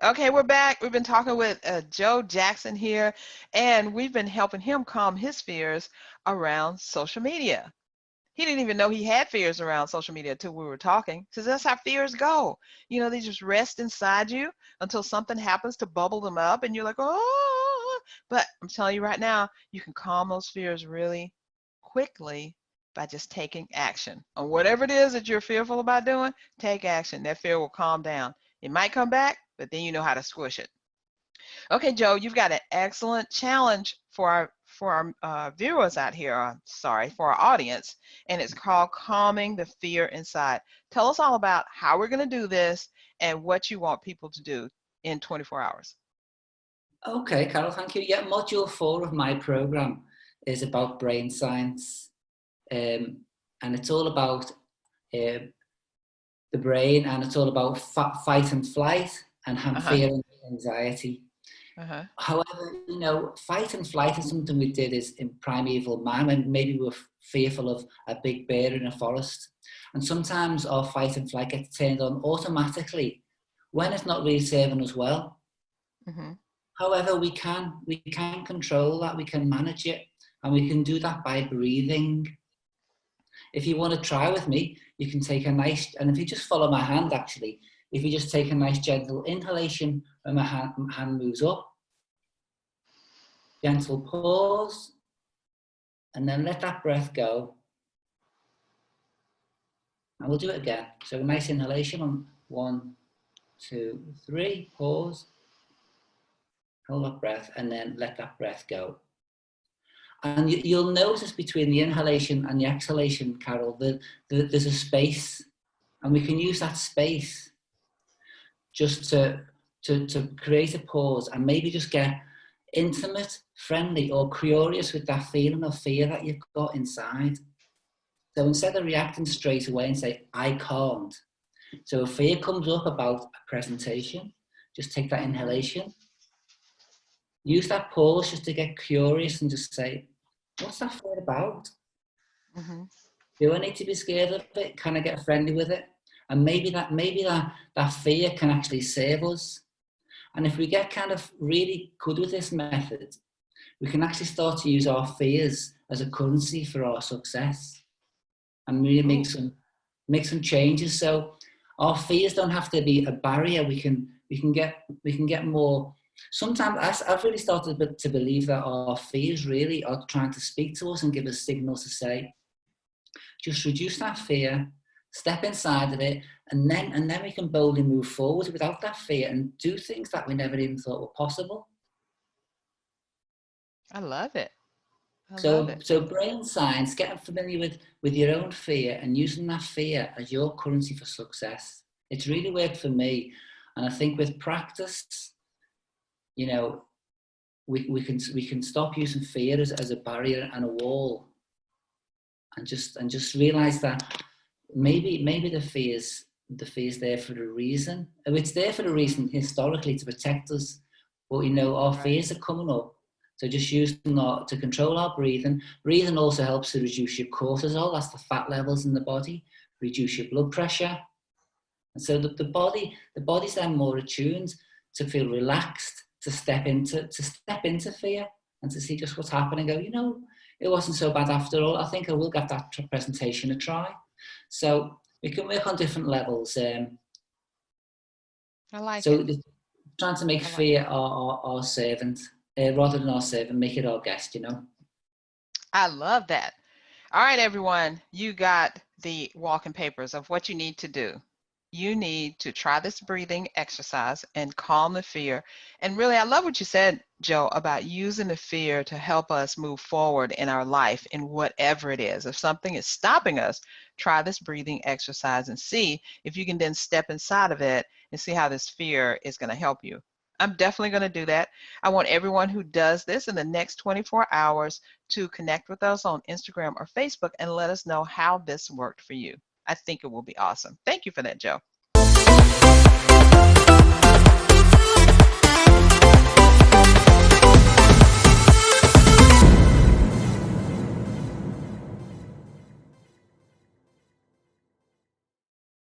Okay, we're back. We've been talking with Joe Jackson here, and we've been helping him calm his fears around social media. He didn't even know he had fears around social media until we were talking, because that's how fears go. You know, they just rest inside you until something happens to bubble them up, and you're like, oh. But I'm telling you right now, you can calm those fears really quickly by just taking action on whatever it is that you're fearful about doing. Take action. That fear will calm down. It might come back, but then you know how to squish it. Okay, Joe, you've got an excellent challenge for our viewers out here. Sorry, for our audience, and it's called calming the fear inside. Tell us all about how we're going to do this and what you want people to do in 24 hours. Okay, Carol, thank you. Yeah, module 4 of my program is about brain science, and it's all about the brain, and it's all about fight and flight and fear and anxiety. However, you know, fight and flight is something we did is in primeval man, when maybe we were fearful of a big bear in a forest. And sometimes our fight and flight gets turned on automatically when it's not really serving us well. However, we can control that, we can manage it, and we can do that by breathing. If you want to try with me, you can take a nice, and if you just follow my hand actually, if you just take a nice gentle inhalation when my hand moves up, gentle pause, and then let that breath go. And we'll do it again. So a nice inhalation on 1, 2, 3, pause, hold that breath, and then let that breath go. And you'll notice between the inhalation and the exhalation, Carol, that there's a space, and we can use that space just to create a pause and maybe just get intimate, friendly, or curious with that feeling of fear that you've got inside. So instead of reacting straight away and say, I can't. So if fear comes up about a presentation, just take that inhalation. Use that pause just to get curious and just say, what's that fear about? Do I need to be scared of it? Can I get friendly with it? And maybe that fear can actually save us. And if we get kind of really good with this method, we can actually start to use our fears as a currency for our success, and really make some changes. So our fears don't have to be a barrier. We can get more. Sometimes I've really started to believe that our fears really are trying to speak to us and give us signals to say, just reduce that fear, step inside of it, and then we can boldly move forward without that fear and do things that we never even thought were possible. I love it. So brain science, getting familiar with your own fear and using that fear as your currency for success. It's really worked for me. And I think with practice, you know, we can stop using fear as a barrier and a wall, and just realize that maybe the fear's there for a reason. It's there for a reason historically to protect us, but you know, our fears are coming up. So just using to control our breathing. Breathing also helps to reduce your cortisol, that's the fat levels in the body, reduce your blood pressure. And so the body's then more attuned to feel relaxed, to step into fear and to see just what's happening. Go, you know, it wasn't so bad after all. I think I will give that presentation a try. So we can work on different levels. I like it. Trying to make fear our servant rather than our servant, make it our guest, you know. I love that. All right, everyone, you got the walking papers of what you need to do. You need to try this breathing exercise and calm the fear. And really, I love what you said, Joe, about using the fear to help us move forward in our life in whatever it is. If something is stopping us, try this breathing exercise and see if you can then step inside of it and see how this fear is going to help you. I'm definitely going to do that. I want everyone who does this in the next 24 hours to connect with us on Instagram or Facebook and let us know how this worked for you. I think it will be awesome. Thank you for that, Joe.